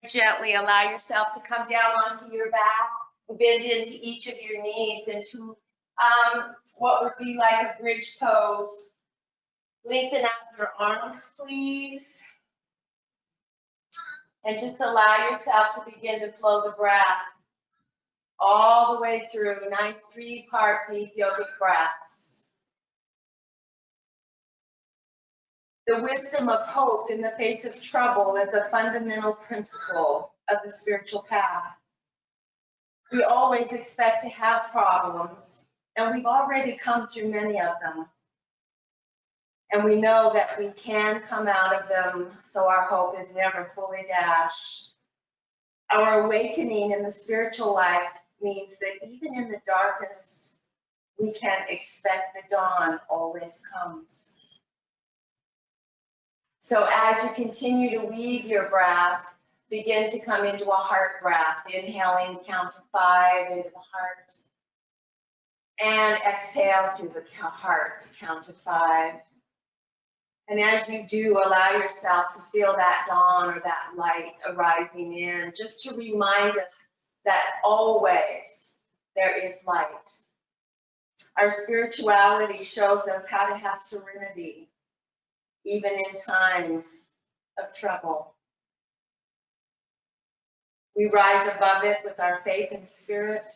gently allow yourself to come down onto your back, bend into each of your knees into what would be like a bridge pose. Lengthen out your arms, please. And just allow yourself to begin to flow the breath all the way through. Nice 3-part deep yogic breaths. The wisdom of hope in the face of trouble is a fundamental principle of the spiritual path. We always expect to have problems, and we've already come through many of them. And we know that we can come out of them, so our hope is never fully dashed. Our awakening in the spiritual life means that even in the darkest, we can expect the dawn always comes. So as you continue to weave your breath, begin to come into a heart breath, inhaling, count to 5 into the heart, and exhale through the heart, count to 5. And as you do, allow yourself to feel that dawn or that light arising in, just to remind us that always there is light. Our spirituality shows us how to have serenity, even in times of trouble. We rise above it with our faith and spirit,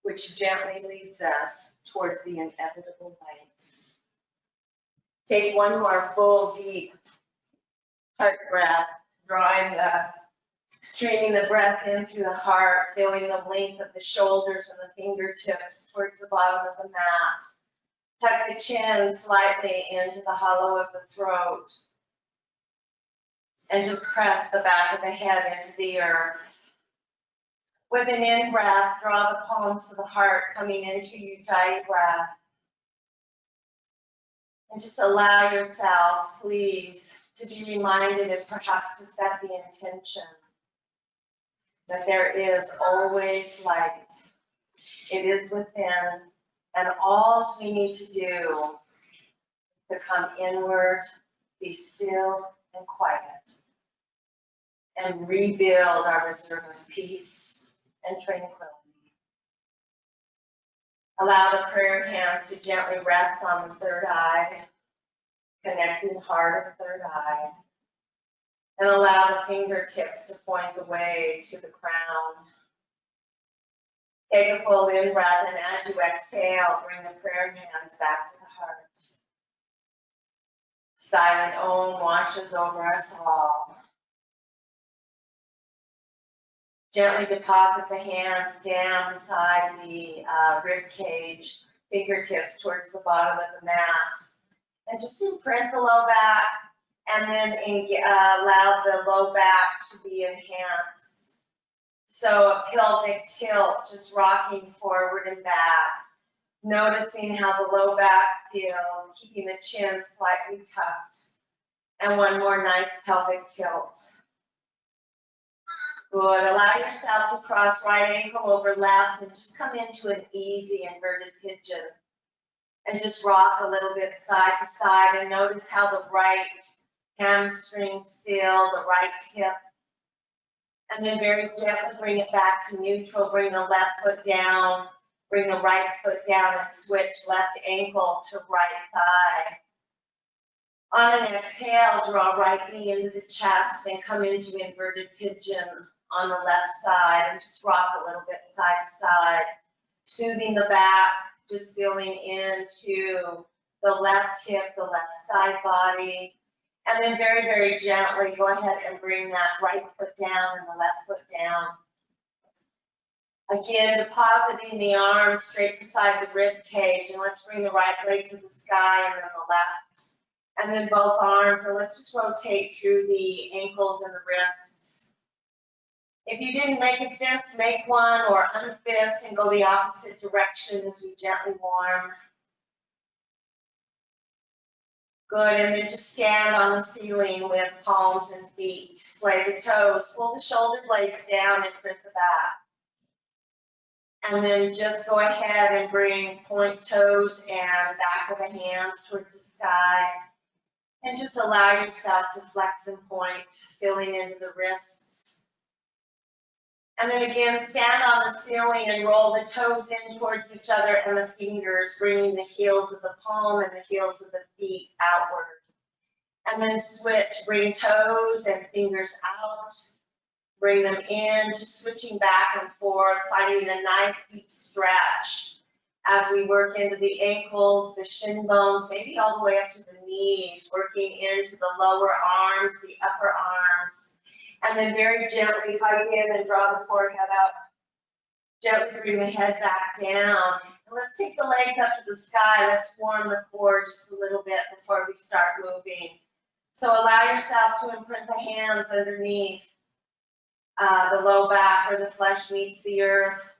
which gently leads us towards the inevitable light. Take one more full, deep heart breath, streaming the breath in through the heart, feeling the length of the shoulders and the fingertips towards the bottom of the mat. Tuck the chin slightly into the hollow of the throat. And just press the back of the head into the earth. With an in-breath, draw the palms to the heart, coming into Ujjayi breath. And just allow yourself, please, to be reminded and perhaps to set the intention that there is always light. It is within, and all we need to do is to come inward, be still and quiet, and rebuild our reserve of peace and tranquility. Allow the prayer hands to gently rest on the third eye, connecting heart and third eye. And allow the fingertips to point the way to the crown. Take a full in-breath, and as you exhale, bring the prayer hands back to the heart. Silent Om washes over us all. Gently deposit the hands down beside the rib cage, fingertips towards the bottom of the mat. And just imprint the low back, and then allow the low back to be enhanced. So a pelvic tilt, just rocking forward and back. Noticing how the low back feels, keeping the chin slightly tucked. And one more nice pelvic tilt. Good. Allow yourself to cross right ankle over left and just come into an easy inverted pigeon. And just rock a little bit side to side, and notice how the right hamstrings feel, the right hip. And then very gently bring it back to neutral. Bring the left foot down, bring the right foot down, and switch left ankle to right thigh. On an exhale, draw right knee into the chest and come into inverted pigeon on the left side, and just rock a little bit side to side, soothing the back, just feeling into the left hip, the left side body. And then very, very gently go ahead and bring that right foot down and the left foot down. Again, depositing the arms straight beside the rib cage, and let's bring the right leg to the sky and then the left. And then both arms, and let's just rotate through the ankles and the wrists. If you didn't make a fist, make one, or unfist and go the opposite direction as we gently warm. Good, and then just stand on the ceiling with palms and feet. Play the toes, pull the shoulder blades down and print the back. And then just go ahead and bring point toes and back of the hands towards the sky. And just allow yourself to flex and point, feeling into the wrists, And then again, stand on the ceiling and roll the toes in towards each other and the fingers, bringing the heels of the palm and the heels of the feet outward. And then switch, bring toes and fingers out, bring them in, just switching back and forth, finding a nice deep stretch as we work into the ankles, the shin bones, maybe all the way up to the knees, working into the lower arms, the upper arms, and then very gently hug in and draw the forehead up. Gently bring the head back down. And let's take the legs up to the sky. Let's warm the core just a little bit before we start moving. So allow yourself to imprint the hands underneath the low back where the flesh meets the earth.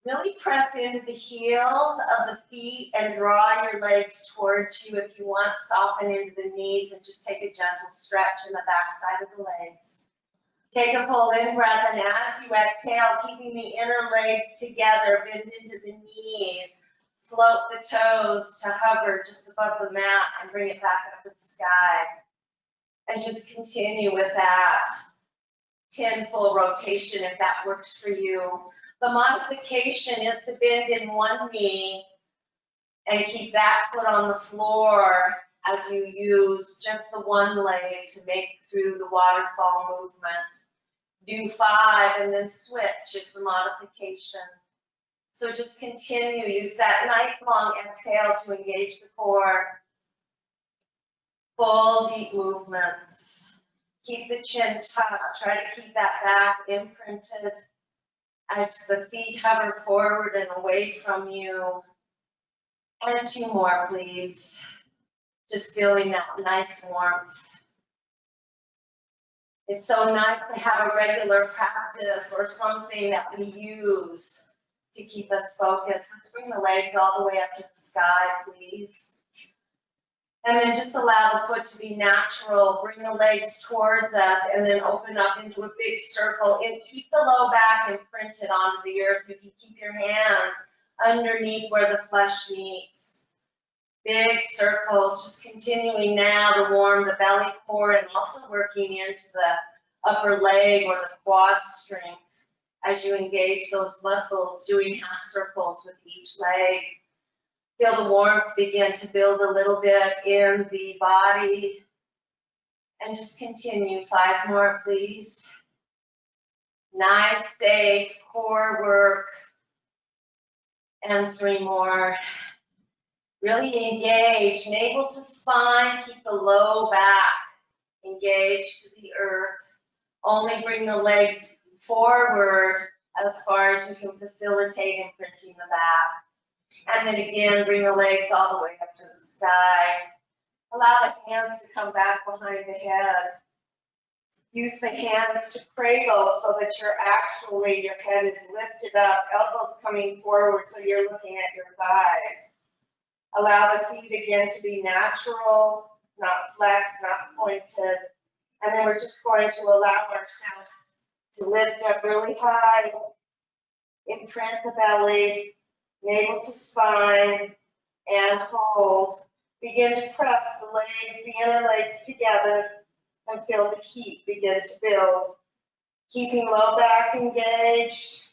Really press into the heels of the feet and draw your legs towards you. If you want, soften into the knees and just take a gentle stretch in the back side of the legs. Take a full in breath, and as you exhale, keeping the inner legs together, bend into the knees, float the toes to hover just above the mat and bring it back up to the sky. And just continue with that 10 full rotation if that works for you. The modification is to bend in one knee and keep that foot on the floor as you use just the one leg to make through the waterfall movement. Do 5 and then switch is the modification. So just continue, use that nice long exhale to engage the core. Full deep movements. Keep the chin tucked, try to keep that back imprinted as the feet hover forward and away from you. And 2 more, please. Just feeling that nice warmth. It's so nice to have a regular practice or something that we use to keep us focused. Let's bring the legs all the way up to the sky, please. And then just allow the foot to be natural. Bring the legs towards us and then open up into a big circle. And keep the low back imprinted onto the earth. You can keep your hands underneath where the flesh meets. Big circles, just continuing now to warm the belly core and also working into the upper leg or the quad strength as you engage those muscles, doing half circles with each leg. Feel the warmth begin to build a little bit in the body. And just continue. 5 more, please. Nice, safe core work. And 3 more. Really engage, navel to spine, keep the low back engaged to the earth. Only bring the legs forward as far as you can facilitate imprinting the back. And then again, bring the legs all the way up to the sky. Allow the hands to come back behind the head. Use the hands to cradle so that your head is lifted up, elbows coming forward so you're looking at your thighs. Allow the feet again to be natural, not flexed, not pointed. And then we're just going to allow ourselves to lift up really high, imprint the belly, navel to spine, and hold. Begin to press the legs, the inner legs together, and feel the heat begin to build. Keeping low back engaged,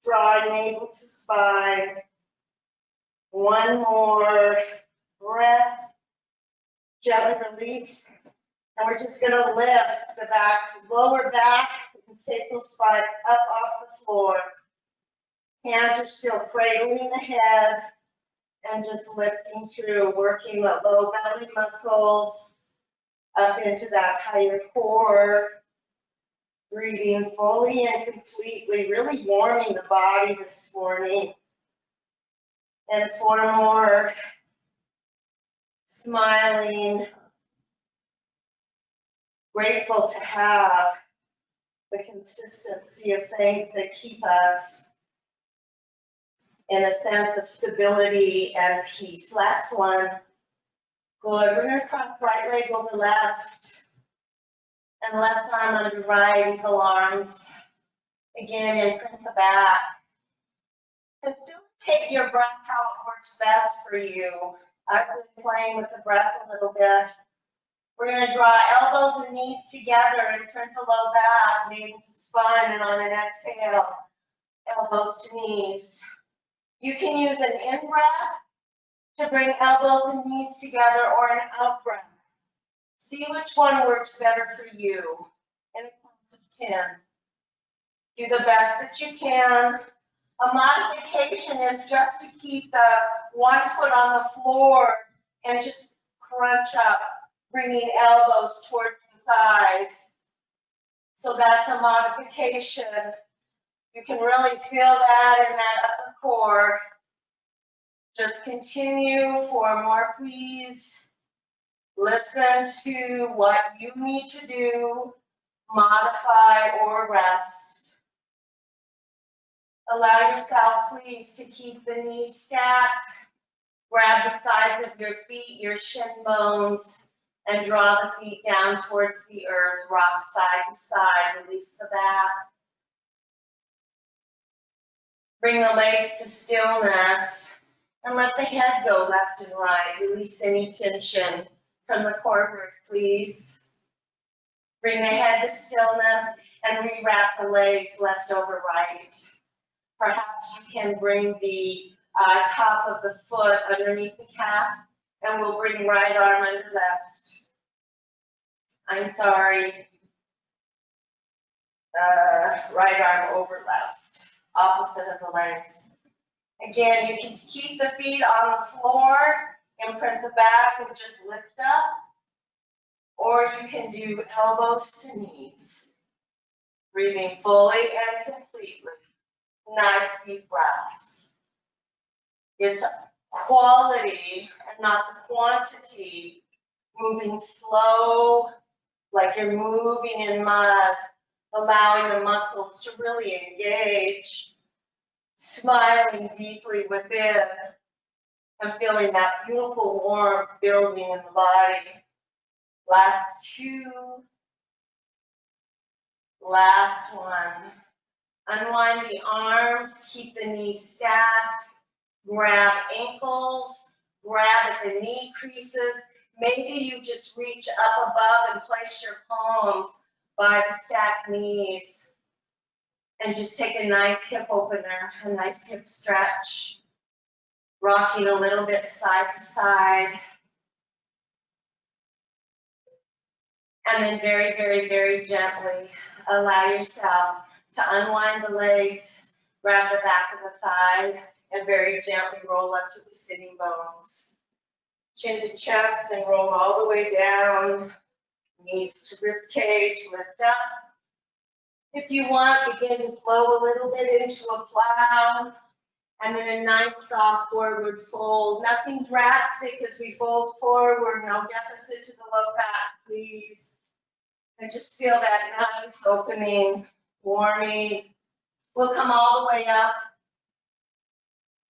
draw navel to spine. 1 more breath, gently release, and we're just going to lift the back, lower back and sacral spine up off the floor. Hands are still cradling the head and just lifting through, working the low belly muscles up into that higher core. Breathing fully and completely, really warming the body this morning. And 4 more, smiling, grateful to have the consistency of things that keep us in a sense of stability and peace. Last one. Good. We're going to cross right leg over left and left arm under right, eagle arms. Again, imprint the back. Take your breath how it works best for you. I've been playing with the breath a little bit. We're going to draw elbows and knees together and print the low back, navel to spine, and on an exhale, elbows to knees. You can use an in-breath to bring elbows and knees together or an out-breath. See which one works better for you in a count of 10. Do the best that you can. A modification is just to keep the one foot on the floor and just crunch up, bringing elbows towards the thighs. So that's a modification. You can really feel that in that upper core. Just continue for more, please. Listen to what you need to do, modify or rest. Allow yourself, please, to keep the knees stacked. Grab the sides of your feet, your shin bones, and draw the feet down towards the earth. Rock side to side, release the back. Bring the legs to stillness and let the head go left and right. Release any tension from the core, please. Bring the head to stillness and rewrap the legs left over right. Perhaps you can bring the top of the foot underneath the calf, and we'll bring right arm under left. I'm sorry. Right arm over left, opposite of the legs. Again, you can keep the feet on the floor, imprint the back, and just lift up. Or you can do elbows to knees. Breathing fully and completely. Nice deep breaths. It's quality and not the quantity. Moving slow, like you're moving in mud, allowing the muscles to really engage. Smiling deeply within and feeling that beautiful warmth building in the body. Last two. Last one. Unwind the arms, keep the knees stacked. Grab ankles, grab at the knee creases. Maybe you just reach up above and place your palms by the stacked knees. And just take a nice hip opener, a nice hip stretch. Rocking a little bit side to side. And then very, very, very gently allow yourself to unwind the legs, grab the back of the thighs, and very gently roll up to the sitting bones. Chin to chest and roll all the way down. Knees to rib cage, lift up. If you want, begin to flow a little bit into a plow. And then a nice soft forward fold. Nothing drastic as we fold forward. No deficit to the low back, please. And just feel that nice opening, warming. We'll come all the way up.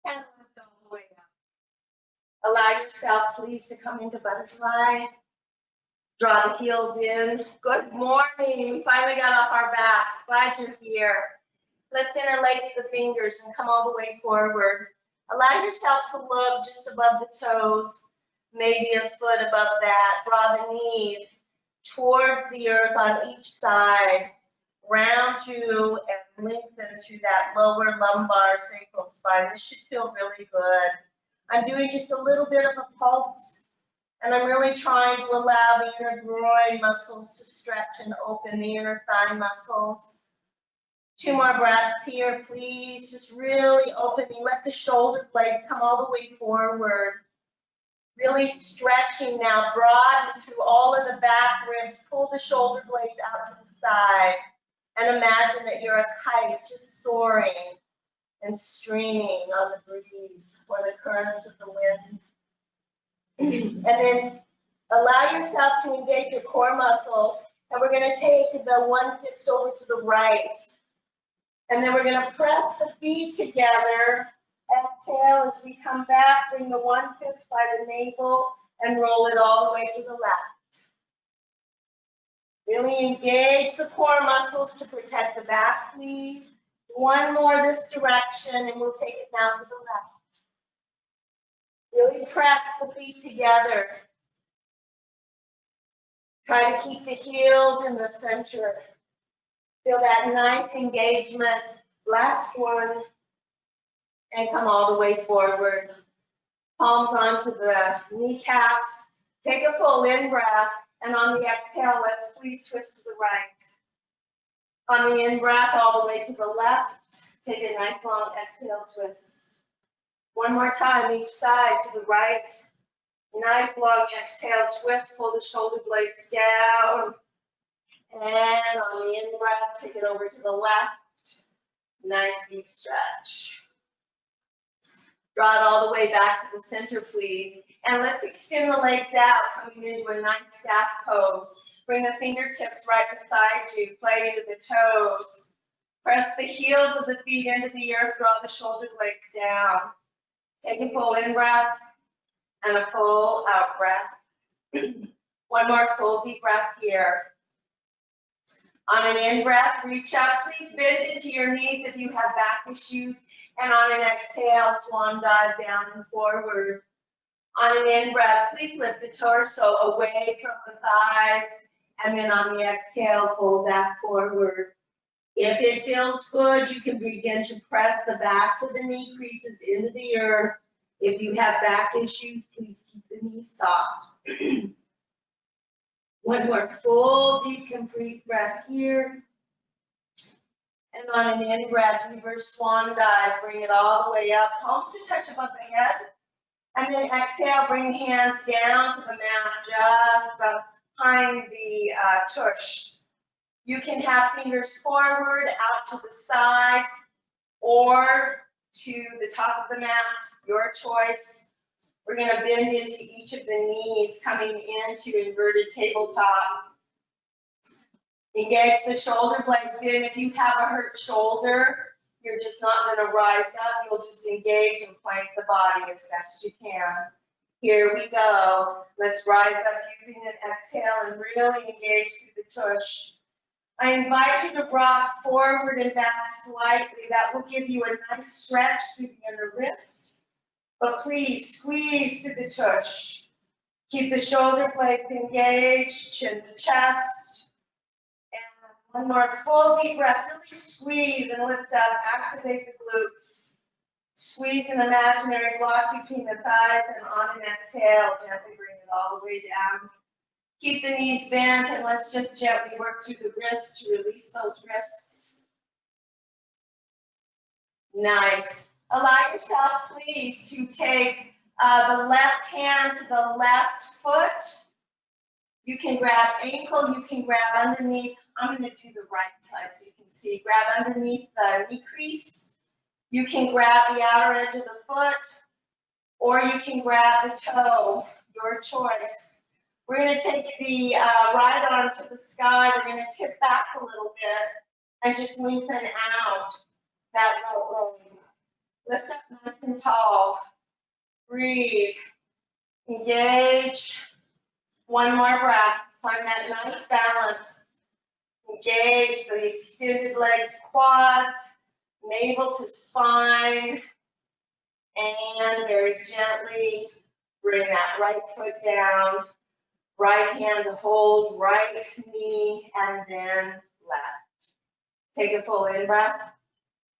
And lift all the way up. Allow yourself, please, to come into butterfly. Draw the heels in. Good morning. We finally got off our backs. Glad you're here. Let's interlace the fingers and come all the way forward. Allow yourself to look just above the toes, maybe a foot above that. Draw the knees towards the earth on each side. Round through and lengthen through that lower lumbar sacral spine. This should feel really good. I'm doing just a little bit of a pulse. And I'm really trying to allow the inner groin muscles to stretch and open, the inner thigh muscles. 2 more breaths here, please. Just really opening. Let the shoulder blades come all the way forward. Really stretching now. Broaden through all of the back ribs. Pull the shoulder blades out to the side. And imagine that you're a kite just soaring and streaming on the breeze or the current of the wind. And then allow yourself to engage your core muscles. And we're going to take the one fist over to the right. And then we're going to press the feet together. Exhale as we come back. Bring the one fist by the navel and roll it all the way to the left. Really engage the core muscles to protect the back, please. One more this direction, and we'll take it now to the left. Really press the feet together. Try to keep the heels in the center. Feel that nice engagement. Last one. And come all the way forward. Palms onto the kneecaps. Take a full in breath. And on the exhale, let's please twist to the right. On the in breath, all the way to the left. Take a nice long exhale twist. One more time, each side to the right. Nice long exhale twist. Pull the shoulder blades down. And on the in breath, take it over to the left. Nice deep stretch. Draw it all the way back to the center, please. And let's extend the legs out, coming into a nice staff pose. Bring the fingertips right beside you. Play into the toes. Press the heels of the feet into the earth. Draw the shoulder blades down. Take a full in breath and a full out breath. One more full deep breath here. On an in breath, reach up. Please bend into your knees if you have back issues. And on an exhale, swan dive down and forward. On an in breath, please lift the torso away from the thighs. And then on the exhale, fold back forward. If it feels good, you can begin to press the backs of the knee creases into the earth. If you have back issues, please keep the knees soft. One more full, deep, complete breath here. And on an in breath, reverse swan dive, bring it all the way up, palms to touch above the head. And then exhale, bring the hands down to the mat, just behind the tush. You can have fingers forward, out to the sides, or to the top of the mat, your choice. We're going to bend into each of the knees, coming into inverted tabletop. Engage the shoulder blades in. If you have a hurt shoulder, you're just not going to rise up. You'll just engage and plank the body as best you can. Here we go. Let's rise up using an exhale and really engage through the tush. I invite you to rock forward and back slightly. That will give you a nice stretch through the inner wrist. But please squeeze to the tush. Keep the shoulder blades engaged, chin to chest. And one more full deep breath. Really squeeze and lift up. Activate the glutes. Squeeze an imaginary block between the thighs, and on an exhale, gently bring it all the way down. Keep the knees bent, and let's just gently work through the wrists to release those wrists. Nice. Allow yourself, please, to take the left hand to the left foot. You can grab ankle, you can grab underneath. I'm going to do the right side so you can see. Grab underneath the knee crease. You can grab the outer edge of the foot, or you can grab the toe, your choice. We're going to take the right arm to the sky. We're going to tip back a little bit and just lengthen out that right leg. Lift up nice and tall. Breathe. Engage. One more breath. Find that nice balance. Engage the extended legs, quads, navel to spine. And very gently bring that right foot down. Right hand to hold, right knee, and then left. Take a full in breath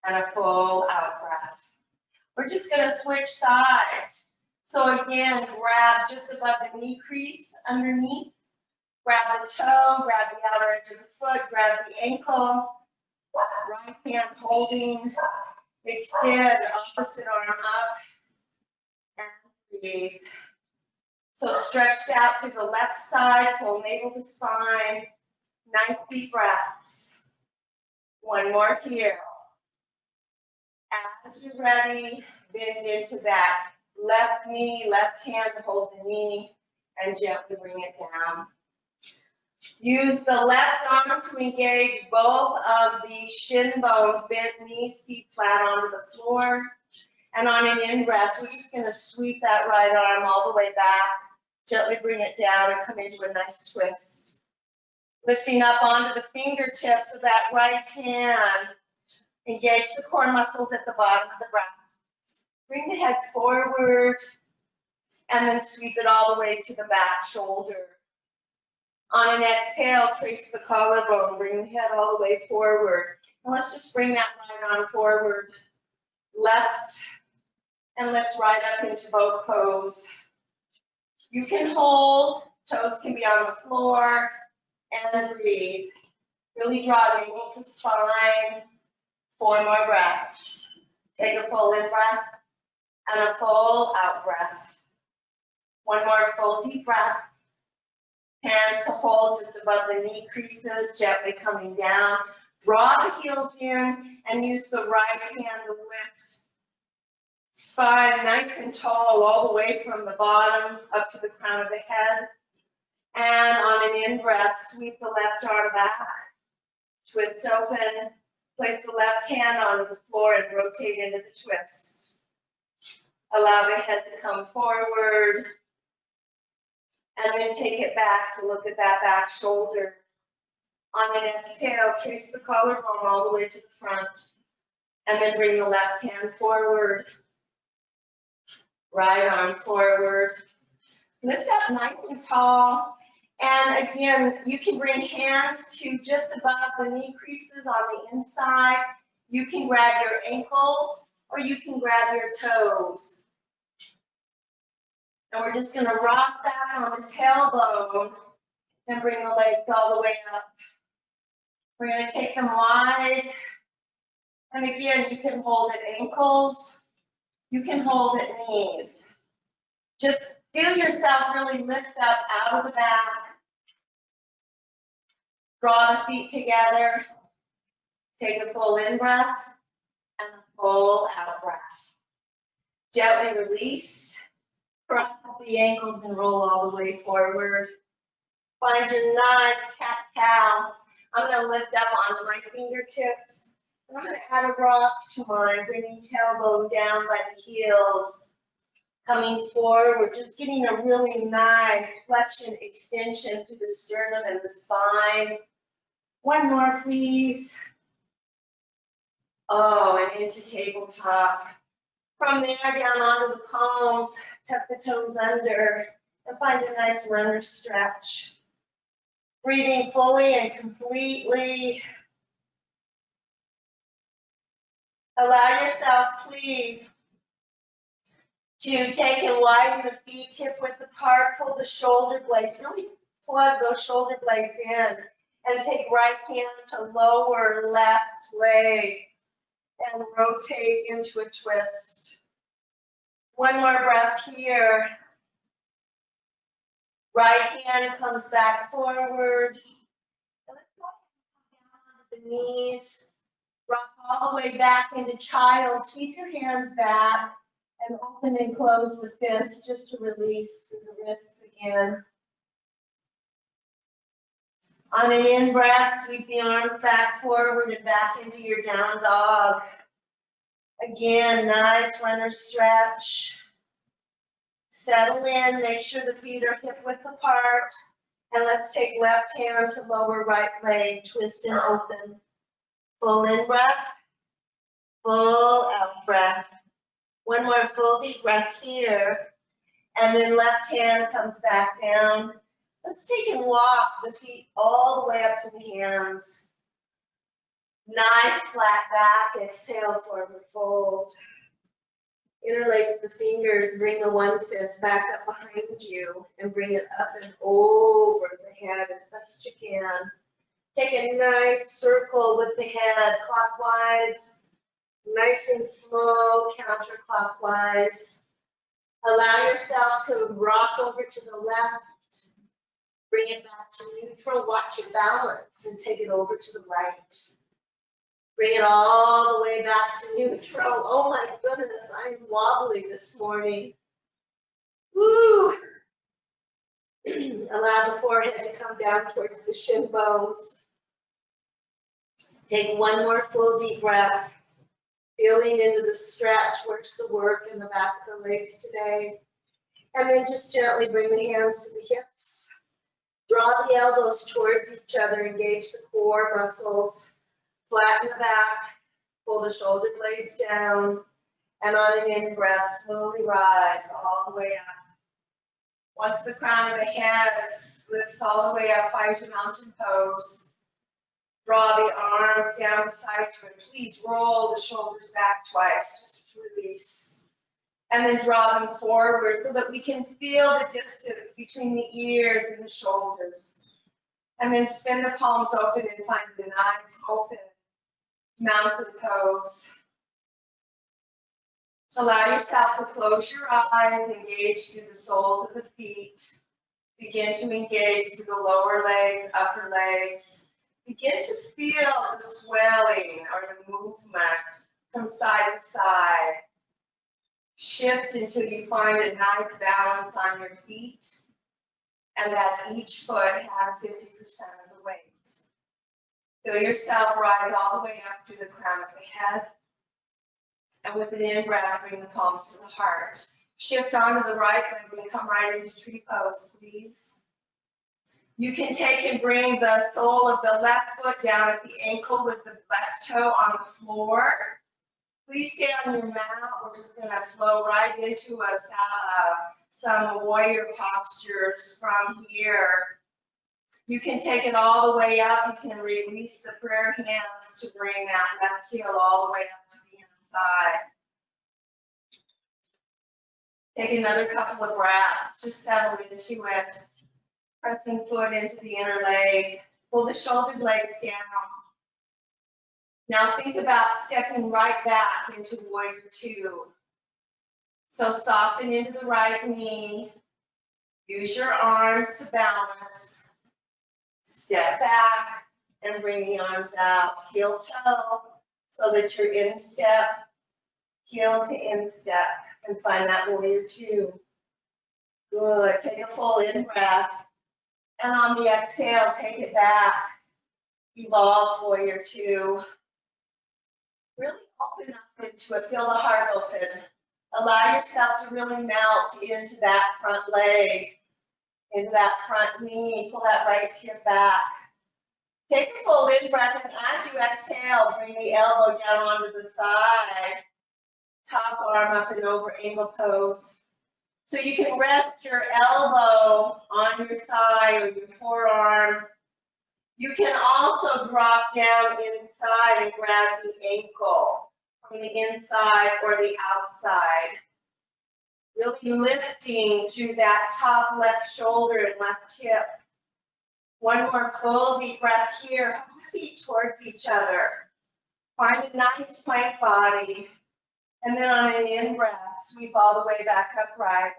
and a full out breath. We're just going to switch sides. So again, grab just above the knee crease underneath. Grab the toe, grab the outer edge of the foot, grab the ankle. Right hand holding. Extend opposite arm up. And breathe. So stretched out to the left side, pull navel to spine. Nice deep breaths. One more here. As you're ready, bend into that left knee, left hand to hold the knee, and gently bring it down. Use the left arm to engage both of the shin bones, bent knees, feet flat onto the floor. And on an in-breath, we're just going to sweep that right arm all the way back, gently bring it down and come into a nice twist. Lifting up onto the fingertips of that right hand. Engage the core muscles at the bottom of the breath. Bring the head forward and then sweep it all the way to the back shoulder. On an exhale, trace the collarbone, bring the head all the way forward. And let's just bring that right arm forward. Left and lift right up into boat pose. You can hold, toes can be on the floor, and breathe. Really draw the ankle to spine. 4 more breaths. Take a full in breath and a full out breath. 1 more full deep breath. Hands to hold just above the knee creases, gently coming down. Draw the heels in and use the right hand to lift spine nice and tall all the way from the bottom up to the crown of the head. And on an in-breath, sweep the left arm back, twist open, place the left hand on the floor and rotate into the twist. Allow the head to come forward, and then take it back to look at that back shoulder. On an exhale, trace the collarbone all the way to the front, and then bring the left hand forward, right arm forward. Lift up nice and tall. And again, you can bring hands to just above the knee creases on the inside. You can grab your ankles or you can grab your toes. And we're just going to rock back on the tailbone and bring the legs all the way up. We're going to take them wide. And again, you can hold at ankles. You can hold at knees. Just feel yourself really lift up out of the back. Draw the feet together. Take a full in breath and a full out breath. Gently release. Cross the ankles and roll all the way forward. Find your nice cat-cow. I'm going to lift up onto my fingertips. And I'm going to add a rock to mine, bringing tailbone down by the heels. Coming forward, just getting a really nice flexion extension through the sternum and the spine. 1 more, please. Oh, and into tabletop. From there, down onto the palms, tuck the toes under, and find a nice runner stretch. Breathing fully and completely. Allow yourself, please, to take and widen the feet hip width apart, pull the shoulder blades, really plug those shoulder blades in, and take right hand to lower left leg and rotate into a twist. 1 more breath here. Right hand comes back forward. And let's go down onto the knees. Rock all the way back into child. Sweep your hands back and open and close the fists just to release through the wrists again. On an in-breath, sweep the arms back forward and back into your down dog. Again, nice runner stretch. Settle in, make sure the feet are hip width apart. And let's take left hand to lower right leg, twist and open. Full in breath, full out breath. 1 more full deep breath here. And then left hand comes back down. Let's take and walk the feet all the way up to the hands. Nice flat back, exhale, forward fold. Interlace the fingers, bring the one fist back up behind you and bring it up and over the head as best you can. Take a nice circle with the head clockwise, nice and slow, counterclockwise. Allow yourself to rock over to the left. Bring it back to neutral. Watch your balance and take it over to the right. Bring it all the way back to neutral. Oh my goodness, I'm wobbly this morning. Woo! Allow the forehead to come down towards the shin bones. Take 1 more full deep breath. Feeling into the stretch, works the work in the back of the legs today. And then just gently bring the hands to the hips. Draw the elbows towards each other, engage the core muscles. Flatten the back, pull the shoulder blades down, and on an in-breath, slowly rise all the way up. Once the crown of the head lifts all the way up, find your mountain pose. Draw the arms down beside you and please roll the shoulders back twice, just release. And then draw them forward so that we can feel the distance between the ears and the shoulders. And then spin the palms open and find the nice open mountain pose. Allow yourself to close your eyes, engage through the soles of the feet. Begin to engage through the lower legs, upper legs. Begin to feel the swelling or the movement from side to side. Shift until you find a nice balance on your feet and that each foot has 50% of the weight. Feel yourself rise all the way up through the crown of the head. And with an in-breath, bring the palms to the heart. Shift onto the right leg and come right into tree pose, please. You can take and bring the sole of the left foot down at the ankle with the left toe on the floor. Please stay on your mat. We're just going to flow right into some warrior postures from here. You can take it all the way up. You can release the prayer hands to bring that left heel all the way up to the inside. Take another couple of breaths. Just settle into it. Pressing foot into the inner leg. Pull the shoulder blades down. Now think about stepping right back into warrior two. So soften into the right knee. Use your arms to balance. Step back and bring the arms out. Heel toe so that you're in step, heel to instep, and find that warrior two. Good. Take a full in breath. And on the exhale, take it back. Evolve warrior two. Really open up into it. Feel the heart open. Allow yourself to really melt into that front leg, into that front knee. Pull that right hip back. Take a full in breath, and as you exhale, bring the elbow down onto the side. Top arm up and over, angle pose. So you can rest your elbow on your thigh or your forearm. You can also drop down inside and grab the ankle from the inside or the outside. Really lifting through that top left shoulder and left hip. One more full deep breath here. Hug the feet towards each other. Find a nice plank body. And then on an in-breath, sweep all the way back upright.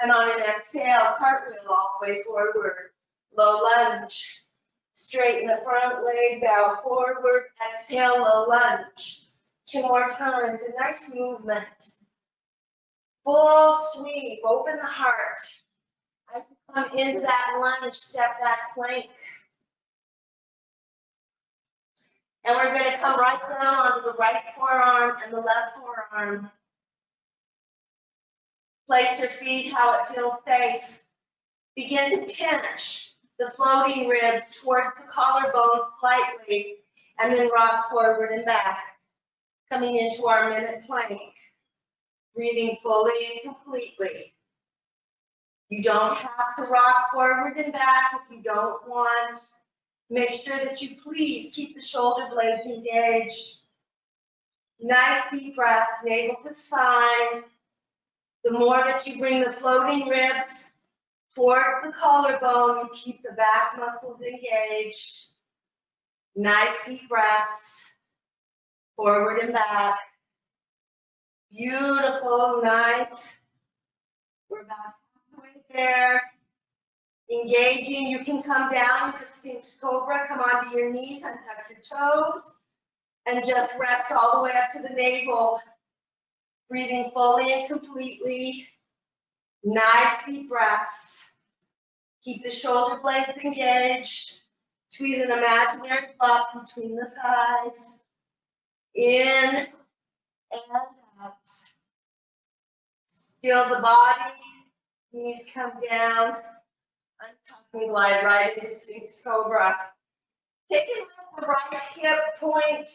And on an exhale, cartwheel all the way forward. Low lunge. Straighten the front leg, bow forward. Exhale, low lunge. 2 more times, a nice movement. Full sweep, open the heart. As you come into that lunge, step back plank. And we're going to come right down onto the right forearm and the left forearm. Place your feet how it feels safe. Begin to pinch the floating ribs towards the collarbones slightly, and then rock forward and back. Coming into our minute plank. Breathing fully and completely. You don't have to rock forward and back if you don't want. Make sure that you please keep the shoulder blades engaged. Nice deep breaths, navel to spine. The more that you bring the floating ribs towards the collarbone, you keep the back muscles engaged. Nice deep breaths, forward and back. Beautiful, nice. We're about halfway there. Engaging, you can come down into Sphinx Cobra, come onto your knees, untuck your toes, and just rest all the way up to the navel. Breathing fully and completely. Nice deep breaths. Keep the shoulder blades engaged. Squeeze an imaginary block between the thighs. In and out. Feel the body. Knees come down. Untuck and glide right into Sphinx Cobra. Take it with the right hip point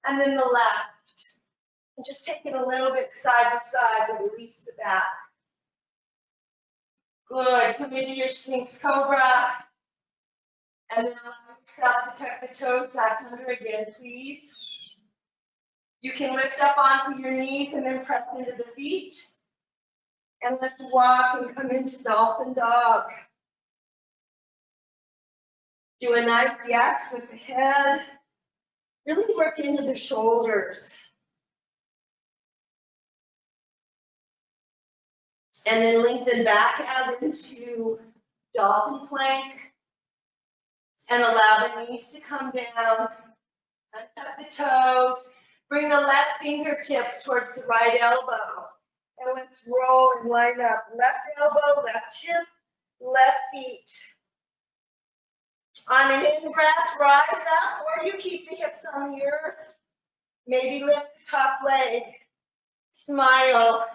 and then the left. And just take it a little bit side to side and release the back. Good, come into your Sphinx Cobra. And then allow yourself to tuck the toes back under again, please. You can lift up onto your knees and then press into the feet. And let's walk and come into Dolphin Dog. Do a nice yak with the head. Really work into the shoulders. And then lengthen back out into Dolphin Plank. And allow the knees to come down. Untuck the toes. Bring the left fingertips towards the right elbow. And let's roll and line up. Left elbow, left hip, left feet. On an in-breath, rise up, or you keep the hips on the earth. Maybe lift the top leg. Smile.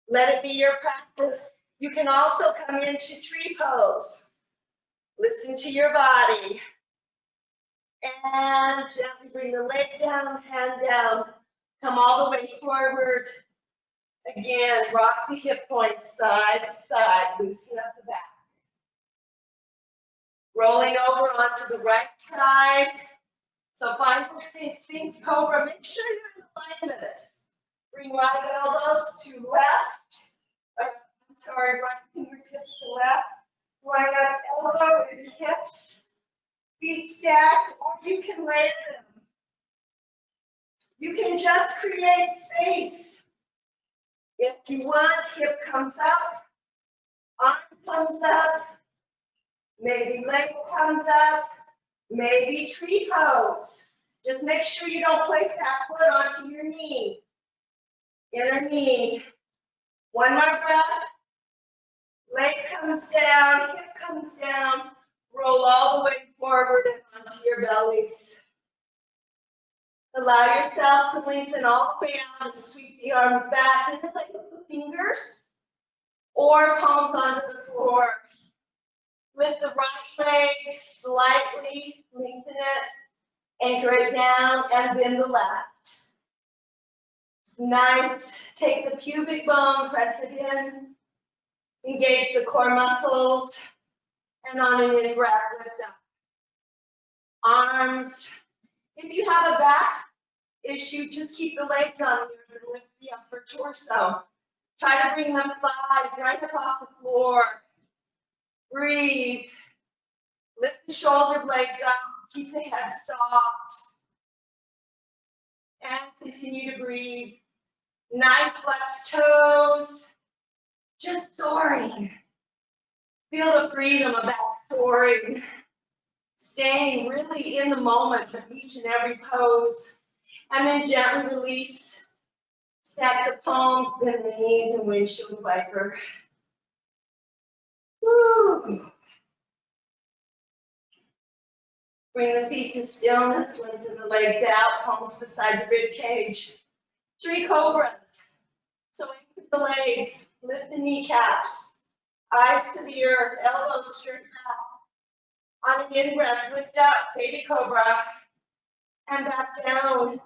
Let it be your practice. You can also come into tree pose. Listen to your body. And gently bring the leg down, hand down. Come all the way forward. Again, rock the hip points side to side. Loosen up the back. Rolling over onto the right side. So find your Sphinx Cobra. Make sure you're in alignment. Bring right elbows to left. Right fingertips to left. Line up elbow and hips. Feet stacked, or you can layer them. You can just create space. If you want, hip comes up, arm comes up, maybe leg comes up, maybe tree pose. Just make sure you don't place that foot onto your knee. Inner knee. One more breath. Leg comes down, hip comes down. Roll all the way forward and onto your bellies. Allow yourself to lengthen all the way out and sweep the arms back and place the fingers or palms onto the floor. Lift the right leg slightly, lengthen it, anchor it down, and bend the left. Nice. Take the pubic bone, press it in, engage the core muscles. And on an in-breath, lift up. Arms. If you have a back issue, just keep the legs on here and lift the upper torso. Try to bring them thighs right up off the floor. Breathe. Lift the shoulder blades up. Keep the head soft. And continue to breathe. Nice flexed toes. Just soaring. Feel the freedom of that soaring, staying really in the moment of each and every pose, and then gently release, stack the palms, bend the knees, and windshield viper. Woo. Bring the feet to stillness, lengthen the legs out, palms beside the rib cage. Three cobras. So anchor the legs, lift the kneecaps. Eyes to the earth, elbows straight out. On an in-breath, lift up, baby cobra, and back down.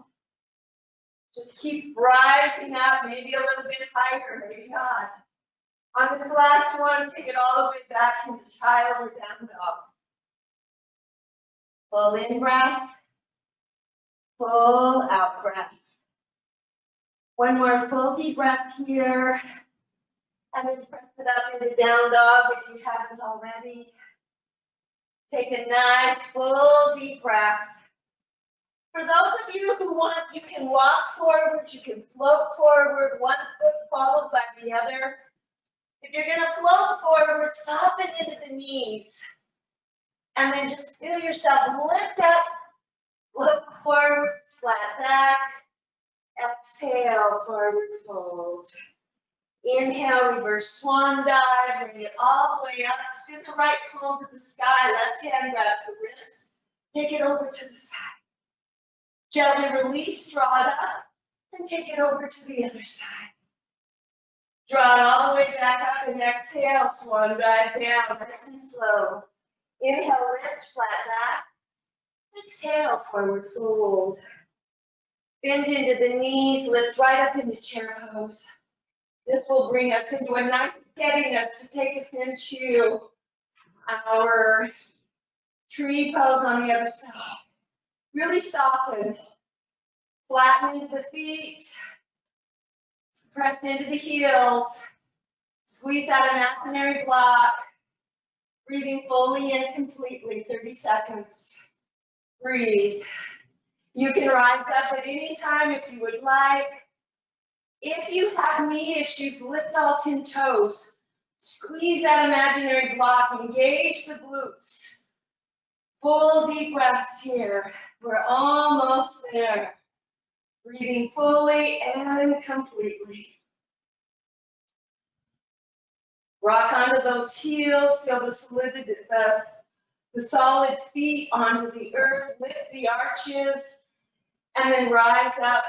Just keep rising up, maybe a little bit higher, maybe not. On this last one, take it all the way back into child or down dog. Full in breath, full out breath. One more full deep breath here. And then press it up into down dog if you haven't already. Take a nice full deep breath. For those of you who want, you can walk forward, you can float forward, one foot followed by the other. If you're going to float forward, soften into the knees. And then just feel yourself lift up, look forward, flat back. Exhale, forward fold. Inhale, reverse swan dive, bring it all the way up, spin the right palm to the sky, left hand grabs the wrist, take it over to the side. Gently release, draw it up, and take it over to the other side. Draw it all the way back up and exhale, swan dive down, nice and slow. Inhale, lift, flat back. Exhale, forward fold. Bend into the knees, lift right up into chair pose. This will bring us into a nice getting us to take us into our tree pose on the other side. Really soften. Flatten into the feet. Press into the heels. Squeeze that imaginary block. Breathing fully and completely, 30 seconds. Breathe. You can rise up at any time if you would like. If you have knee issues, lift all 10 toes. Squeeze that imaginary block, engage the glutes. Full deep breaths here. We're almost there. Breathing fully and completely. Rock onto those heels, feel the solidity, the solid feet onto the earth, lift the arches, and then rise up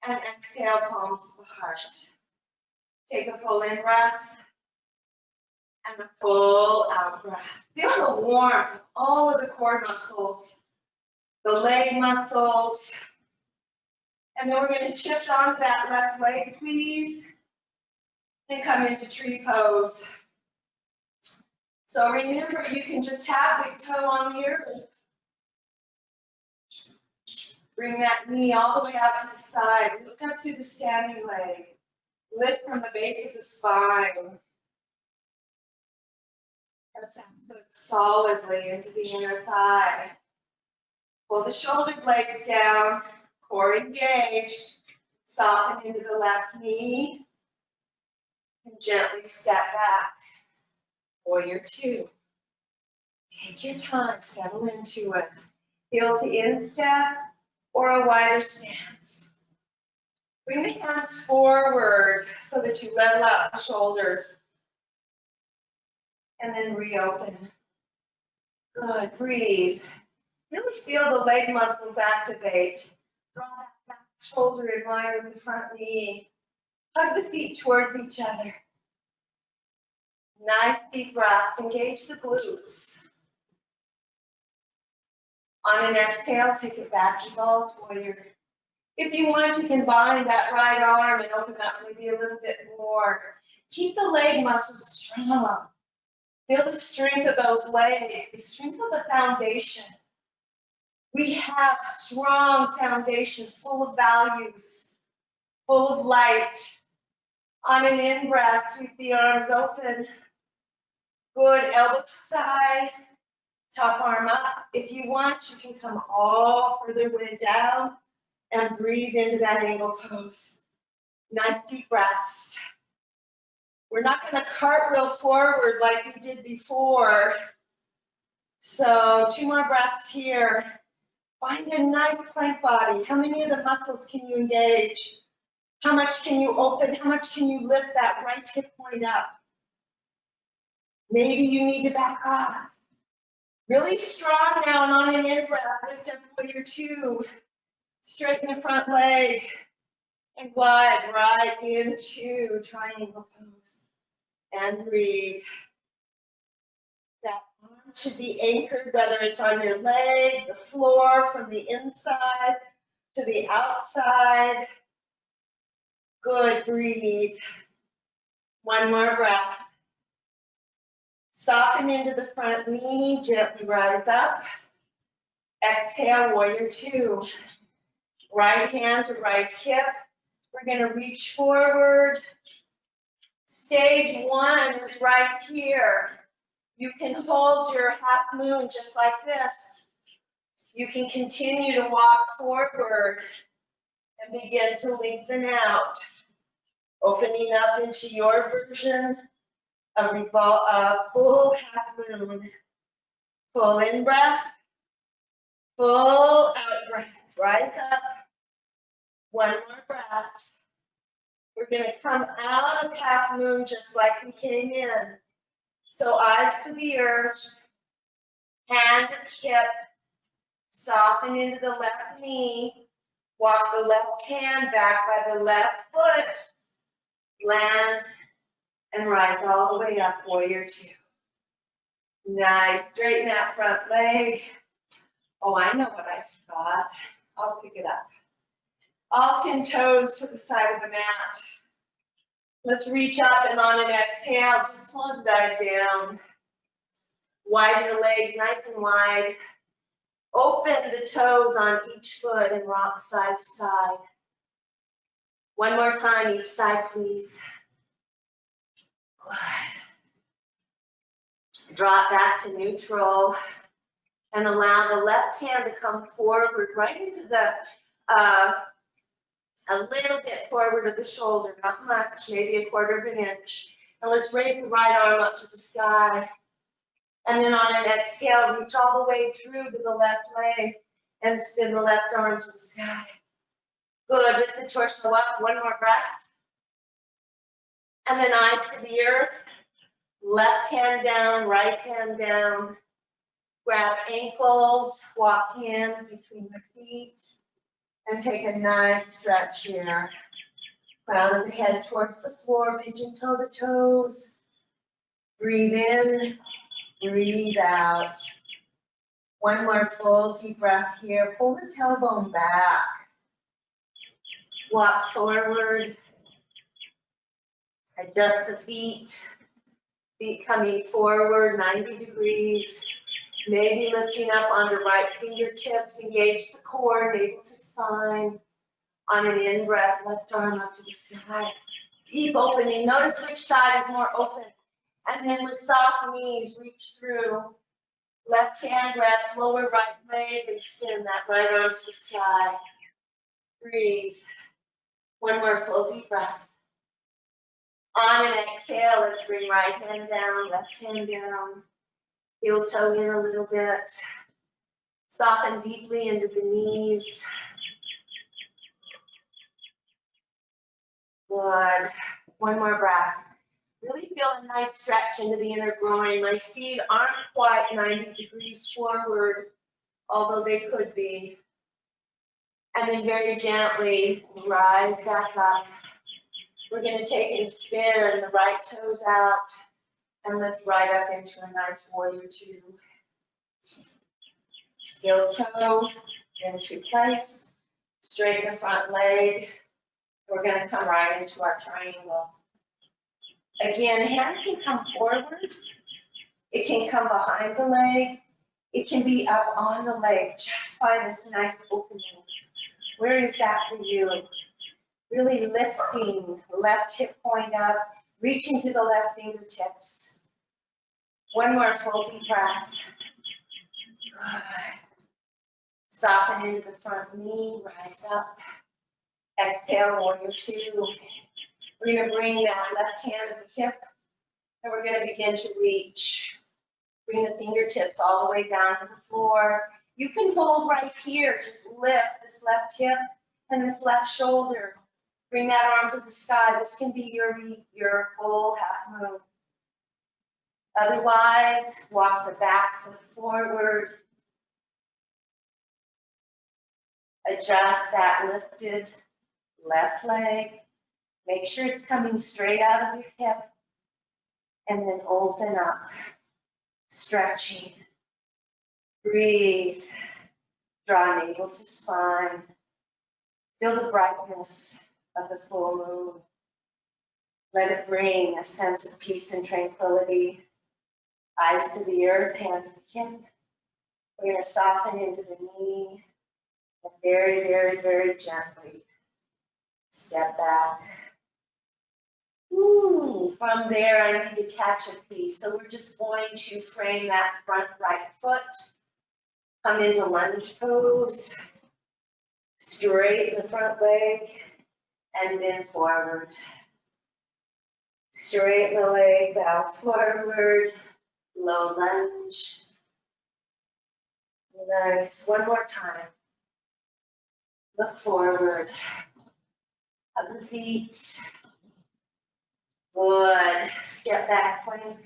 and exhale, palms to the heart. Take a full in breath and a full out breath. Feel the warmth of all of the core muscles, the leg muscles, and then we're going to shift onto that left leg, please, and come into tree pose. So remember, you can just have big toe on the earth. Bring that knee all the way out to the side. Lift up through the standing leg. Lift from the base of the spine. Press that foot solidly into the inner thigh. Pull the shoulder blades down. Core engaged. Soften into the left knee. And gently step back. Warrior two. Take your time, settle into it. Heel to instep or a wider stance. Bring the hands forward so that you level out the shoulders. And then reopen. Good, breathe. Really feel the leg muscles activate. Draw that back shoulder in line with the front knee. Hug the feet towards each other. Nice deep breaths, engage the glutes. On an exhale, take it back to Evolved Warrior. If you want, you can bind that right arm and open up maybe a little bit more. Keep the leg muscles strong. Feel the strength of those legs, the strength of the foundation. We have strong foundations full of values, full of light. On an in-breath, sweep the arms open. Good, elbow to thigh, top arm up. If you want, you can come all further way down and breathe into that angle pose. Nice deep breaths. We're not going to cartwheel forward like we did before. So 2 more breaths here. Find a nice plank body. How many of the muscles can you engage? How much can you open? How much can you lift that right hip point up? Maybe you need to back off. Really strong now, and on an in-breath, lift up warrior two. Straighten the front leg and glide right into triangle pose. And breathe. That arm should be anchored, whether it's on your leg, the floor, from the inside to the outside. Good, breathe. 1 more breath. Soften into the front knee, gently rise up. Exhale, warrior two. Right hand to right hip. We're going to reach forward. Stage 1 is right here. You can hold your half moon just like this. You can continue to walk forward and begin to lengthen out, opening up into your version of full half moon. Full in breath, full out breath. Rise up. 1 more breath. We're going to come out of half moon just like we came in. So eyes to the earth, hand at hip, soften into the left knee, walk the left hand back by the left foot, land, and rise all the way up, warrior two. Nice, straighten that front leg. Oh, I know what I forgot. I'll pick it up. All 10 toes to the side of the mat. Let's reach up and on an exhale, just swan dive down. Widen the legs nice and wide. Open the toes on each foot and rock side to side. One more time, each side, please. Good. Drop back to neutral and allow the left hand to come forward right into the, a little bit forward of the shoulder, not much, maybe 1/4 of an inch. And let's raise the right arm up to the sky. And then on an exhale, reach all the way through to the left leg and spin the left arm to the sky. Good, lift the torso up, one more breath. And then eyes to the earth, left hand down, right hand down. Grab ankles, walk hands between the feet, and take a nice stretch here. Crown of the head towards the floor, pigeon toe the toes. Breathe in, breathe out. One more full deep breath here. Pull the tailbone back. Walk forward. Adjust the feet. Feet coming forward 90 degrees. Maybe lifting up onto right fingertips. Engage the core, navel to spine. On an in-breath, left arm up to the sky. Keep opening. Notice which side is more open. And then with soft knees, reach through. Left hand grabs lower right leg and spin that right arm to the sky. Breathe. One more full deep breath. On an exhale, let's bring right hand down, left hand down. Heel toe in a little bit. Soften deeply into the knees. Good. One more breath. Really feel a nice stretch into the inner groin. My feet aren't quite 90 degrees forward, although they could be. And then very gently rise back up. We're going to take and spin the right toes out and lift right up into a nice warrior two. Heel toe into place. Straighten the front leg. We're going to come right into our triangle. Again, hand can come forward. It can come behind the leg. It can be up on the leg. Just find this nice opening. Where is that for you? Really lifting, left hip point up, reaching to the left fingertips. One more full deep breath. Good. Soften into the front knee, rise up. Exhale, warrior two. We're going to bring that left hand to the hip, and we're going to begin to reach. Bring the fingertips all the way down to the floor. You can hold right here. Just lift this left hip and this left shoulder. Bring that arm to the sky. This can be your full half moon. Otherwise, walk the back foot forward. Adjust that lifted left leg. Make sure it's coming straight out of your hip. And then open up. Stretching. Breathe. Draw navel to spine. Feel the brightness of the full moon. Let it bring a sense of peace and tranquility. Eyes to the earth, hand to the hip. We're going to soften into the knee. And very, very, very gently step back. Ooh, from there, I need to catch a piece. So we're just going to frame that front right foot. Come into lunge pose. Straighten the front leg and bend forward. Straighten the leg, bow forward, low lunge. Nice. One more time. Look forward. Hug the feet. Good. Step back plank.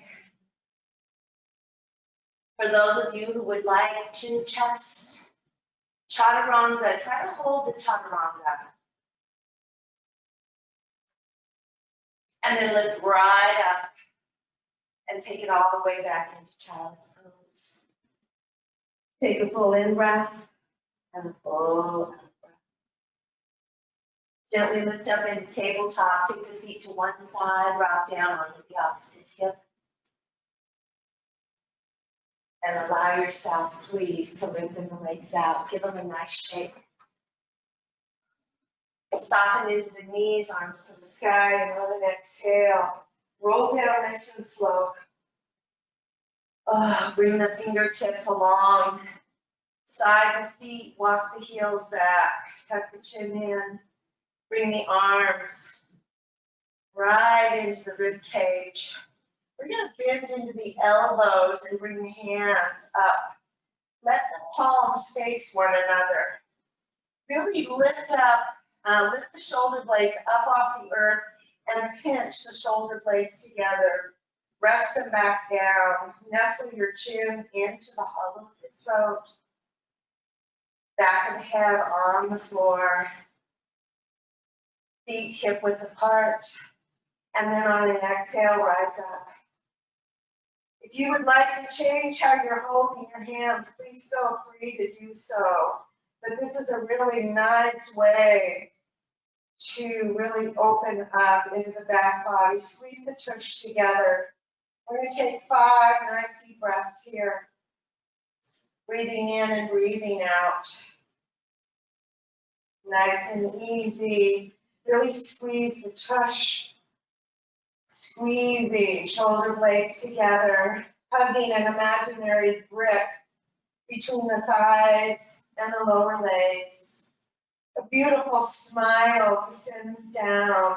For those of you who would like chin chest, chaturanga, try to hold the chaturanga. And then lift right up and take it all the way back into child's pose. Take a full in breath and a full out breath. Gently lift up into tabletop, take the feet to one side, rock down onto the opposite hip. And allow yourself, please, to lengthen the legs out. Give them a nice shake. Soften into the knees, arms to the sky, and let it exhale. Roll down nice and slow. Bring the fingertips along. Side the feet, walk the heels back. Tuck the chin in. Bring the arms right into the rib cage. We're going to bend into the elbows and bring the hands up. Let the palms face one another. Really lift up, lift the shoulder blades up off the earth and pinch the shoulder blades together. Rest them back down. Nestle your chin into the hollow of your throat. Back of the head on the floor. Feet hip width apart. And then on an exhale, rise up. If you would like to change how you're holding your hands, please feel free to do so. But this is a really nice way to really open up into the back body. Squeeze the tush together. We're going to take 5 nice deep breaths here. Breathing in and breathing out. Nice and easy. Really squeeze the tush. Squeeze the shoulder blades together, hugging an imaginary brick between the thighs and the lower legs. A beautiful smile descends down.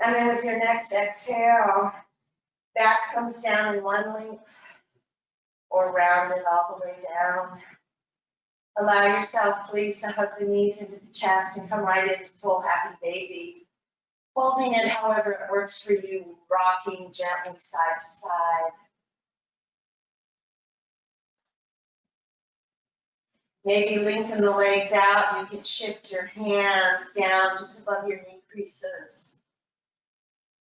And then with your next exhale, back comes down in one length or round it all the way down. Allow yourself, please, to hug the knees into the chest and come right into full happy baby. Holding it however it works for you, rocking gently side to side. Maybe lengthen the legs out. You can shift your hands down just above your knee creases.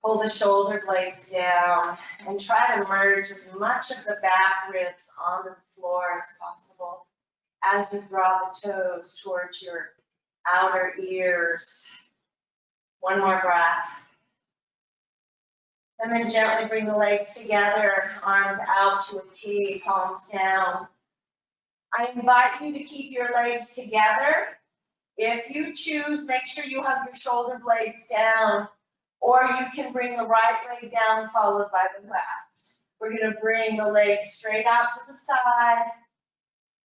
Pull the shoulder blades down and try to merge as much of the back ribs onto the floor as possible as you draw the toes towards your outer ears. One more breath. And then gently bring the legs together, arms out to a T, palms down. I invite you to keep your legs together. If you choose, make sure you have your shoulder blades down, or you can bring the right leg down followed by the left. We're going to bring the legs straight out to the side.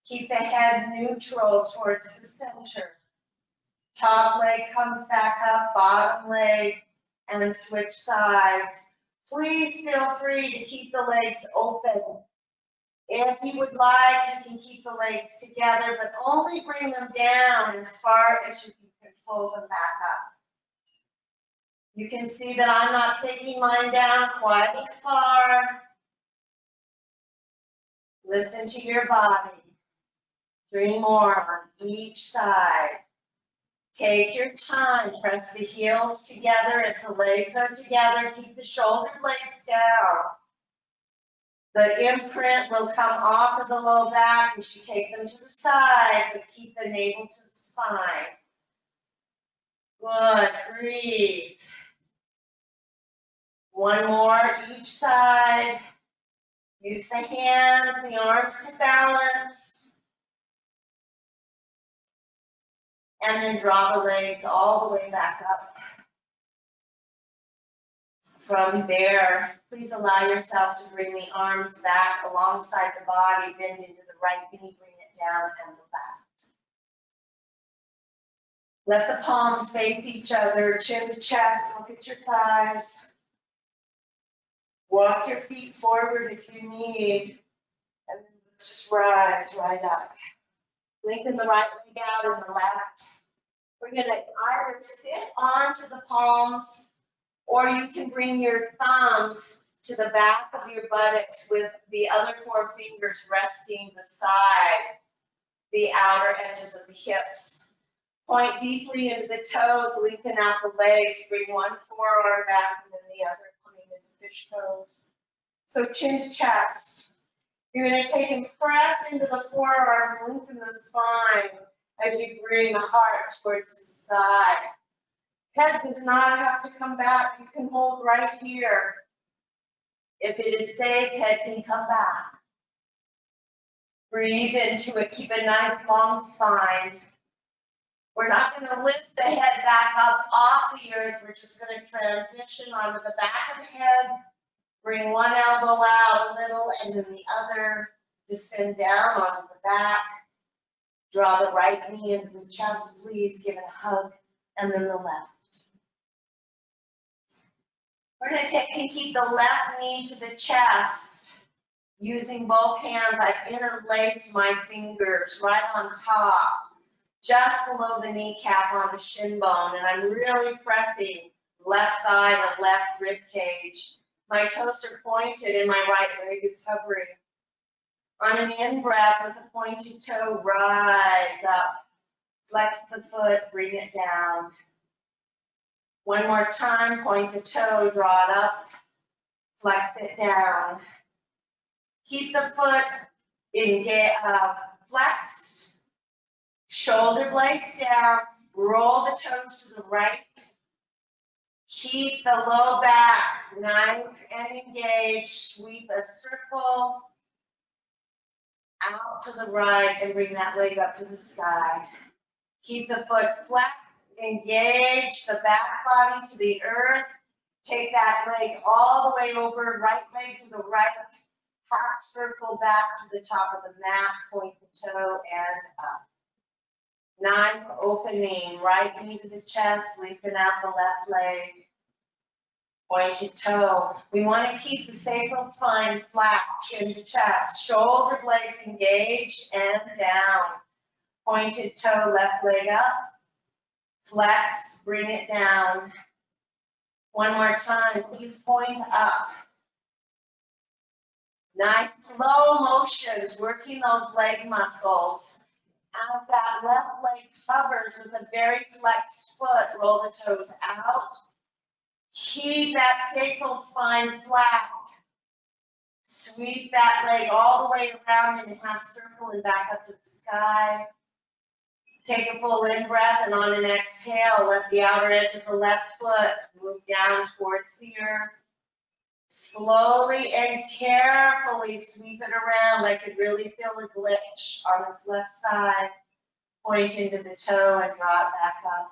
Keep the head neutral towards the center. Top leg comes back up, bottom leg, and then switch sides. Please feel free to keep the legs open. If you would like, you can keep the legs together, but only bring them down as far as you can control them back up. You can see that I'm not taking mine down quite as far. Listen to your body. 3 more on each side. Take your time, press the heels together. If the legs are together, keep the shoulder blades down. The imprint will come off of the low back as you take them to the side, but keep the navel to the spine. Good, breathe. 1 more each side. Use the hands, the arms to balance. And then draw the legs all the way back up. From there, please allow yourself to bring the arms back alongside the body, bend into the right knee, bring it down, and the left. Let the palms face each other, chin to chest, look at your thighs. Walk your feet forward if you need, and then let's just rise right up. Lengthen the right leg out and the left. We're going to either sit onto the palms, or you can bring your thumbs to the back of your buttocks with the other 4 fingers resting beside the outer edges of the hips. Point deeply into the toes, lengthen out the legs, bring one forearm back and then the other coming into fish pose. So chin to chest. You're going to take and press into the forearms, lengthen the spine. as you bring the heart towards the sky. Head does not have to come back. You can hold right here. If it is safe, head can come back. Breathe into it. Keep a nice long spine. We're not going to lift the head back up off the earth. We're just going to transition onto the back of the head. Bring one elbow out a little and then the other descend down onto the back. Draw the right knee into the chest, please. Give it a hug, and then the left. We're going to take and keep the left knee to the chest. Using both hands, I've interlaced my fingers right on top, just below the kneecap on the shin bone, and I'm really pressing left thigh to left rib cage. My toes are pointed and my right leg is hovering. On an in-breath with a pointed toe, rise up. Flex the foot, bring it down. One more time, point the toe, draw it up. Flex it down. Keep the foot flexed. Shoulder blades down. Roll the toes to the right. Keep the low back nice and engaged. Sweep a circle out to the right and bring that leg up to the sky. Keep the foot flexed, engage the back body to the earth. Take that leg all the way over, right leg to the right. Half circle back to the top of the mat, point the toe and up. Nice opening, right knee to the chest, lengthen out the left leg. Pointed toe. We want to keep the sacral spine flat, chin to chest, shoulder blades engaged and down. Pointed toe, left leg up. Flex, bring it down. One more time, please point up. Nice slow motions, working those leg muscles. As that left leg hovers with a very flexed foot, roll the toes out. Keep that sacral spine flat. Sweep that leg all the way around in a half circle and back up to the sky. Take a full in-breath and on an exhale, let the outer edge of the left foot move down towards the earth. Slowly and carefully sweep it around. I could really feel a glitch on this left side. Point into the toe and draw it back up.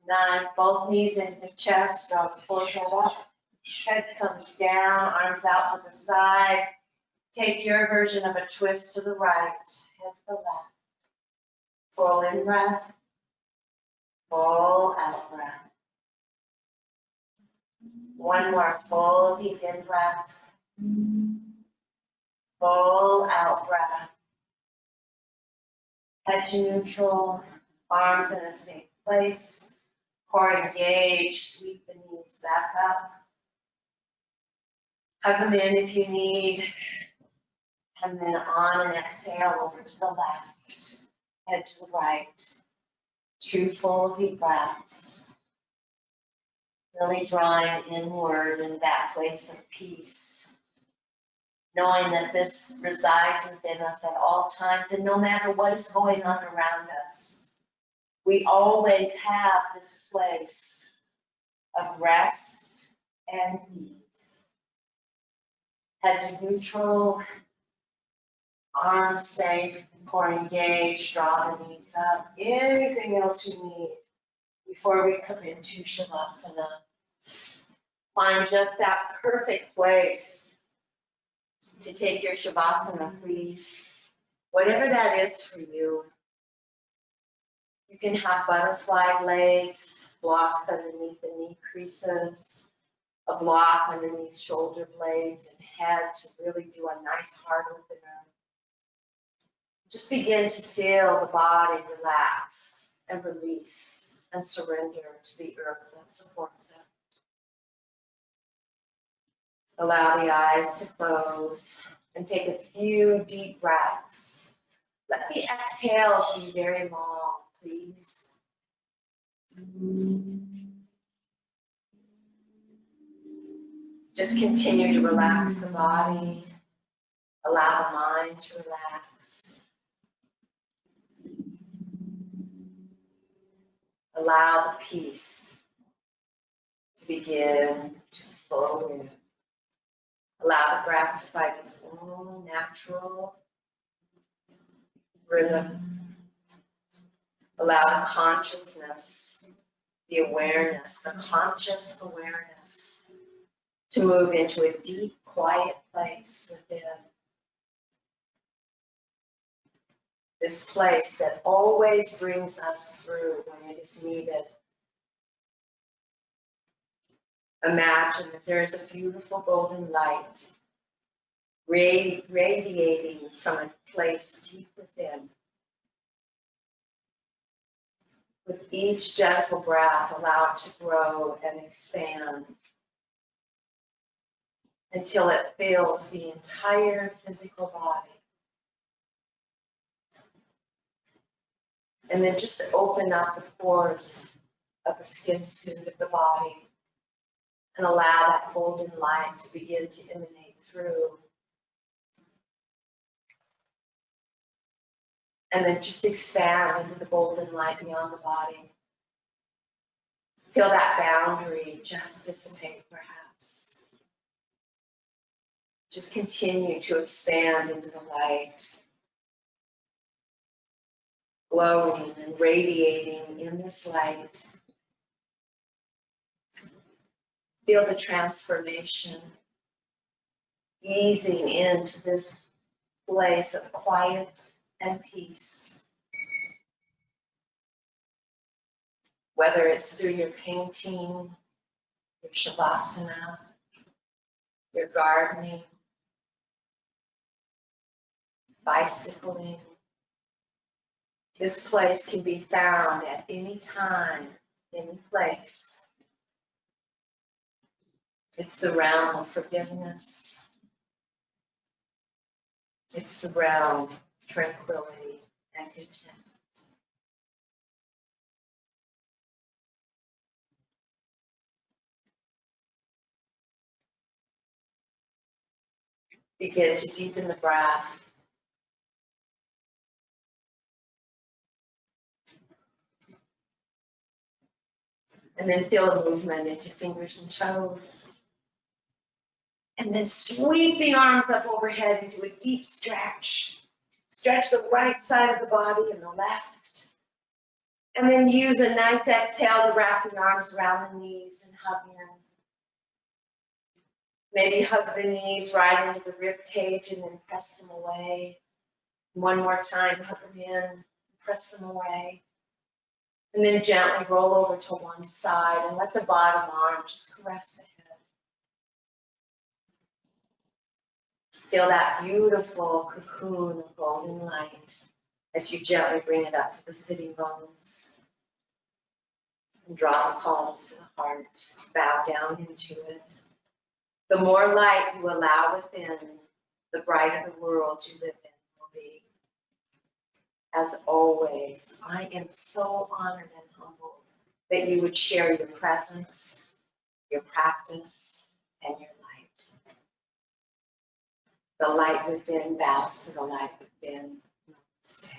Nice, both knees into the chest, draw the forehead up. Head comes down, arms out to the side. Take your version of a twist to the right, head to the left. Full in breath, full out breath. One more full deep in breath, full out breath. Head to neutral, arms in a safe place. Core engaged, sweep the knees back up. Hug them in if you need. And then on an exhale over to the left, head to the right. 2 full deep breaths. Really drawing inward in that place of peace. Knowing that this resides within us at all times and no matter what is going on around us. We always have this place of rest and ease. Head to neutral, arms safe, core engaged, draw the knees up. Anything else you need before we come into Shavasana. Find just that perfect place to take your Shavasana, please. Whatever that is for you. You can have butterfly legs, blocks underneath the knee creases, a block underneath shoulder blades and head to really do a nice heart opener. Just begin to feel the body relax and release and surrender to the earth that supports it. Allow the eyes to close and take a few deep breaths. Let the exhales be very long, please. Just continue to relax the body. Allow the mind to relax. Allow the peace to begin to flow in. Allow the breath to find its own natural rhythm. Allow the consciousness, the awareness, the conscious awareness to move into a deep, quiet place within. This place that always brings us through when it is needed. Imagine that there is a beautiful golden light radiating from a place deep within. With each gentle breath, allow it to grow and expand until it fills the entire physical body. And then just open up the pores of the skin suit of the body and allow that golden light to begin to emanate through. And then just expand into the golden light beyond the body. Feel that boundary just dissipate, perhaps. Just continue to expand into the light, glowing and radiating in this light. Feel the transformation, easing into this place of quiet and peace. Whether it's through your painting, your shavasana, your gardening, bicycling. This place can be found at any time, any place. It's the realm of forgiveness. It's the realm of tranquility and contentment. Begin to deepen the breath. And then feel the movement into fingers and toes. And then sweep the arms up overhead into a deep stretch. Stretch the right side of the body and the left. And then use a nice exhale to wrap the arms around the knees and hug in. Maybe hug the knees right into the rib cage and then press them away. One more time, hug them in, press them away. And then gently roll over to one side and let the bottom arm just caress the head. Feel that beautiful cocoon of golden light as you gently bring it up to the sitting bones. And draw the palms to the heart, bow down into it. The more light you allow within, the brighter the world you live in will be. As always, I am so honored and humbled that you would share your presence, your practice, and your light. The light within bows to the light within. Namaste.